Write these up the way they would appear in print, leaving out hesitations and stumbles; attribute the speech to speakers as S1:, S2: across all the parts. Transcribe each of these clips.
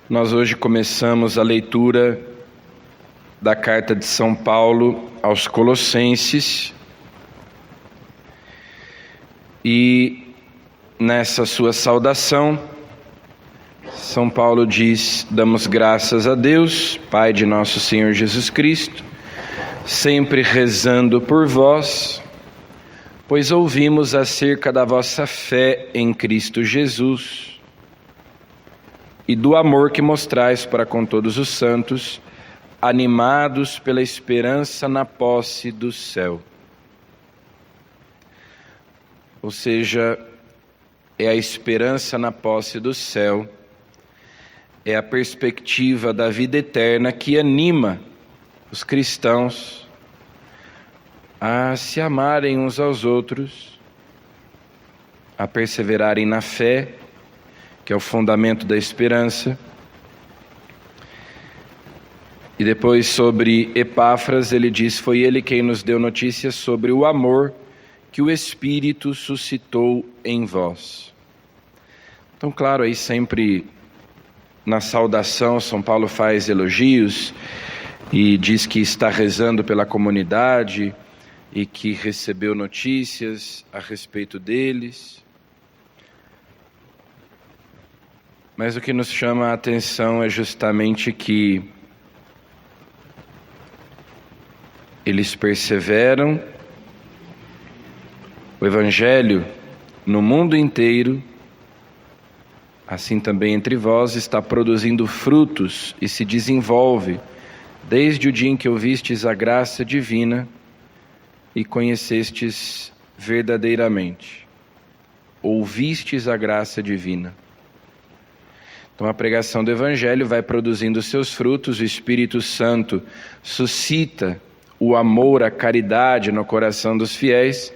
S1: Nós hoje começamos a leitura da carta de São Paulo aos Colossenses e nessa sua saudação, São Paulo diz: damos graças a Deus, Pai de nosso Senhor Jesus Cristo, sempre rezando por vós, pois ouvimos acerca da vossa fé em Cristo Jesus e do amor que mostrais para com todos os santos, animados pela esperança na posse do céu. Ou seja, é a esperança na posse do céu, é a perspectiva da vida eterna que anima os cristãos a se amarem uns aos outros, a perseverarem na fé, que é o fundamento da esperança. E depois, sobre Epáfras, ele diz: foi ele quem nos deu notícias sobre o amor que o Espírito suscitou em vós. Então, claro, aí sempre na saudação São Paulo faz elogios e diz que está rezando pela comunidade e que recebeu notícias a respeito deles. Mas o que nos chama a atenção é justamente que eles perseveram, o Evangelho no mundo inteiro, assim também entre vós, está produzindo frutos e se desenvolve desde o dia em que ouvistes a graça divina e conhecestes verdadeiramente, ouvistes a graça divina. Então a pregação do Evangelho vai produzindo seus frutos, o Espírito Santo suscita o amor, a caridade no coração dos fiéis,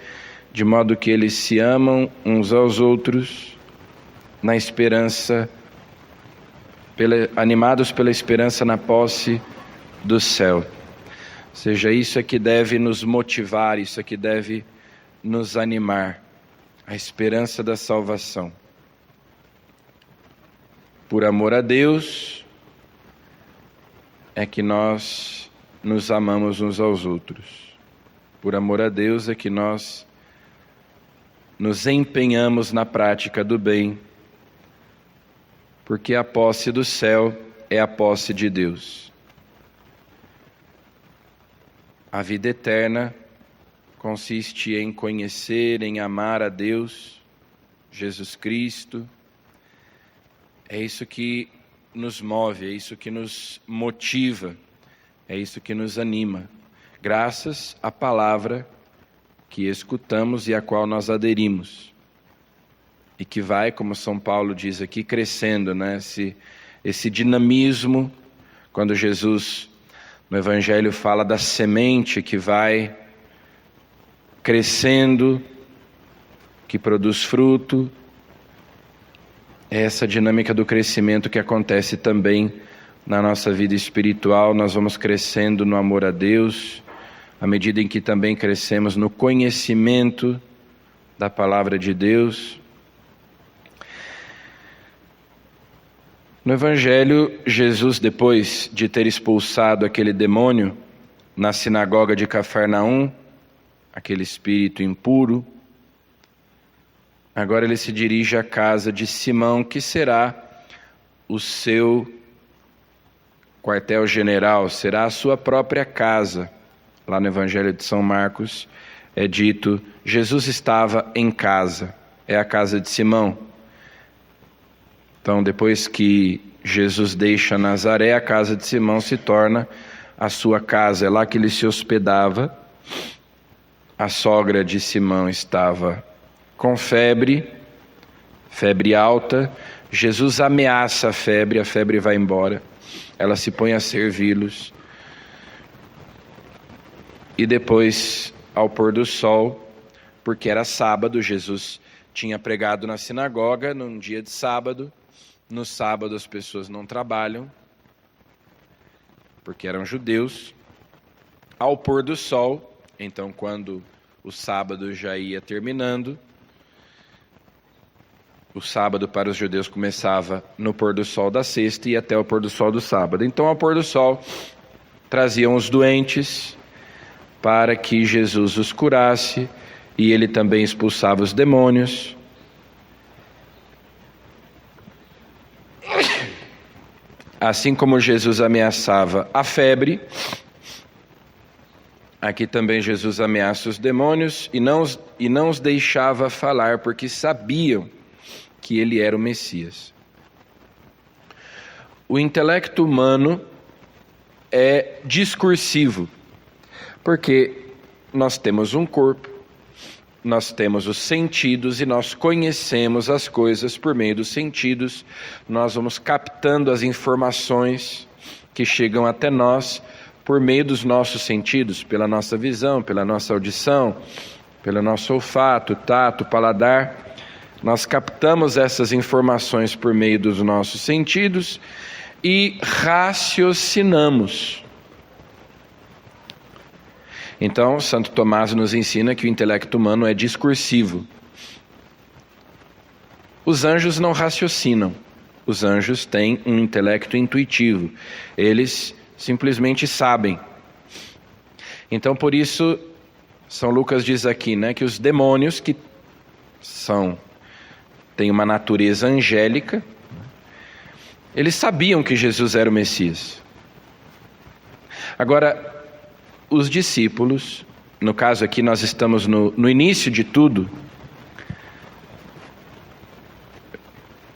S1: de modo que eles se amam uns aos outros, na esperança, animados pela esperança na posse do céu. Ou seja, isso é que deve nos motivar, isso é que deve nos animar, a esperança da salvação. Por amor a Deus, é que nós nos amamos uns aos outros. Por amor a Deus é que nós nos empenhamos na prática do bem, porque a posse do céu é a posse de Deus. A vida eterna consiste em conhecer, em amar a Deus, Jesus Cristo. É isso que nos move, é isso que nos motiva, é isso que nos anima, graças à palavra que escutamos e à qual nós aderimos. E que vai, como São Paulo diz aqui, crescendo, né? Esse dinamismo, quando Jesus no Evangelho fala da semente que vai crescendo, que produz fruto. É essa dinâmica do crescimento que acontece também na nossa vida espiritual. Nós vamos crescendo no amor a Deus, à medida em que também crescemos no conhecimento da palavra de Deus. No Evangelho, Jesus, depois de ter expulsado aquele demônio na sinagoga de Cafarnaum, aquele espírito impuro, agora ele se dirige à casa de Simão, que será o seu quartel-general, será a sua própria casa. Lá no Evangelho de São Marcos é dito: Jesus estava em casa, é a casa de Simão. Então, depois que Jesus deixa Nazaré, a casa de Simão se torna a sua casa, é lá que ele se hospedava. A sogra de Simão estava com febre alta. Jesus ameaça a febre vai embora, ela se põe a servi-los. E depois, ao pôr do sol, porque era sábado, Jesus tinha pregado na sinagoga num dia de sábado. No sábado as pessoas não trabalham, porque eram judeus. Ao pôr do sol, então quando o sábado já ia terminando, O sábado para os judeus começava no pôr do sol da sexta e até o pôr do sol do sábado. Então, ao pôr do sol, traziam os doentes para que Jesus os curasse, e ele também expulsava os demônios. Assim como Jesus ameaçava a febre, aqui também Jesus ameaça os demônios e não os deixava falar, porque sabiam que ele era o Messias. O intelecto humano é discursivo, porque nós temos um corpo, nós temos os sentidos e nós conhecemos as coisas por meio dos sentidos. Nós vamos captando as informações que chegam até nós por meio dos nossos sentidos, pela nossa visão, pela nossa audição, pelo nosso olfato, tato, paladar. Nós captamos essas informações por meio dos nossos sentidos e raciocinamos. Então, Santo Tomás nos ensina que o intelecto humano é discursivo. Os anjos não raciocinam. Os anjos têm um intelecto intuitivo. Eles simplesmente sabem. Então, por isso, São Lucas diz aqui, que os demônios que têm uma natureza angélica, eles sabiam que Jesus era o Messias. Agora, os discípulos, no caso aqui nós estamos no início de tudo,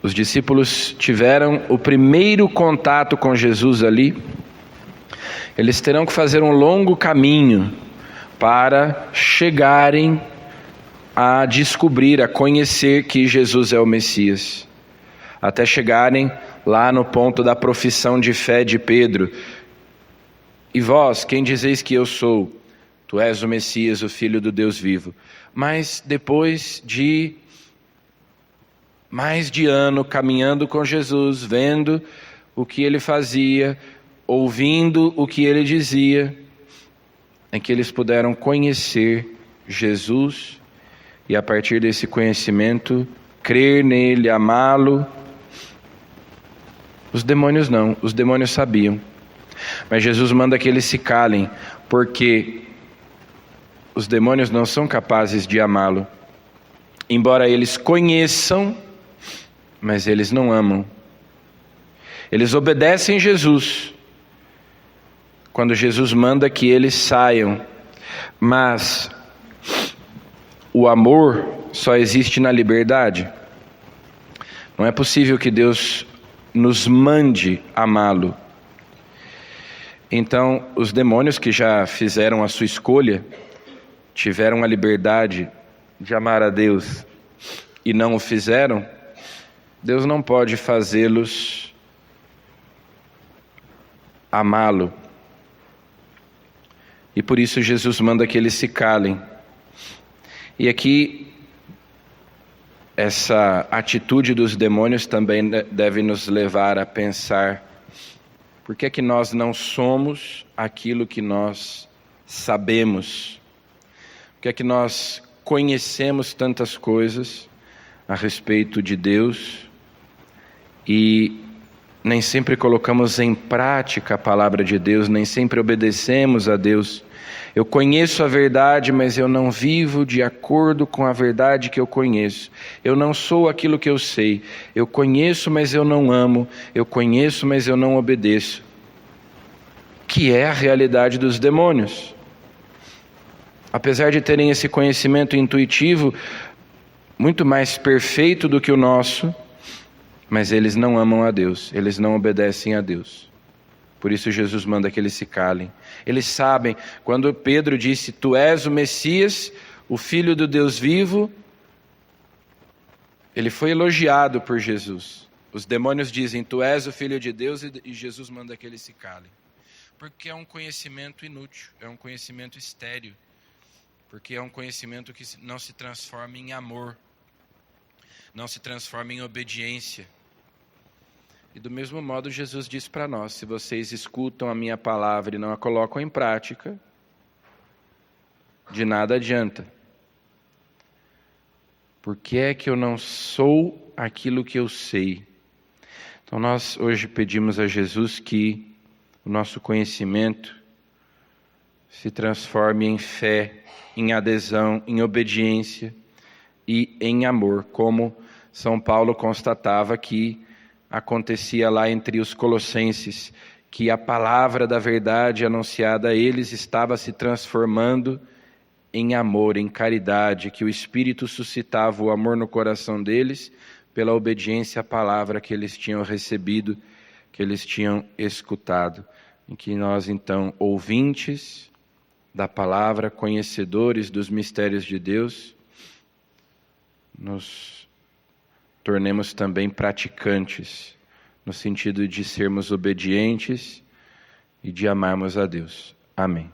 S1: os discípulos tiveram o primeiro contato com Jesus ali. Eles terão que fazer um longo caminho para chegarem a descobrir, a conhecer que Jesus é o Messias, até chegarem lá no ponto da profissão de fé de Pedro. E vós, quem dizeis que eu sou? Tu és o Messias, o Filho do Deus vivo. Mas depois de mais de ano caminhando com Jesus, vendo o que ele fazia, ouvindo o que ele dizia, é que eles puderam conhecer Jesus e a partir desse conhecimento, crer nele, amá-lo. Os demônios não, os demônios sabiam. Mas Jesus manda que eles se calem, porque os demônios não são capazes de amá-lo. Embora eles conheçam, mas eles não amam. Eles obedecem Jesus, quando Jesus manda que eles saiam, mas o amor só existe na liberdade. Não é possível que Deus nos mande amá-lo. Então, os demônios que já fizeram a sua escolha, tiveram a liberdade de amar a Deus e não o fizeram, Deus não pode fazê-los amá-lo. E por isso Jesus manda que eles se calem. E aqui, essa atitude dos demônios também deve nos levar a pensar: por que é que nós não somos aquilo que nós sabemos? Por que é que nós conhecemos tantas coisas a respeito de Deus e nem sempre colocamos em prática a palavra de Deus, nem sempre obedecemos a Deus? Eu conheço a verdade, mas eu não vivo de acordo com a verdade que eu conheço. Eu não sou aquilo que eu sei. Eu conheço, mas eu não amo. Eu conheço, mas eu não obedeço. Que é a realidade dos demônios. Apesar de terem esse conhecimento intuitivo, muito mais perfeito do que o nosso, mas eles não amam a Deus, eles não obedecem a Deus. Por isso Jesus manda que eles se calem. Eles sabem, quando Pedro disse: Tu és o Messias, o Filho do Deus vivo, ele foi elogiado por Jesus. Os demônios dizem: Tu és o Filho de Deus, e Jesus manda que eles se calem. Porque é um conhecimento inútil, é um conhecimento estéril. Porque é um conhecimento que não se transforma em amor, não se transforma em obediência. E do mesmo modo Jesus diz para nós: se vocês escutam a minha palavra e não a colocam em prática, de nada adianta. Por que é que eu não sou aquilo que eu sei. Então nós hoje pedimos a Jesus que o nosso conhecimento se transforme em fé, em adesão, em obediência e em amor, como São Paulo constatava que acontecia lá entre os colossenses, que a palavra da verdade anunciada a eles estava se transformando em amor, em caridade, que o Espírito suscitava o amor no coração deles pela obediência à palavra que eles tinham recebido, que eles tinham escutado. Em que nós, então, ouvintes da palavra, conhecedores dos mistérios de Deus, nos tornemos também praticantes, no sentido de sermos obedientes e de amarmos a Deus. Amém.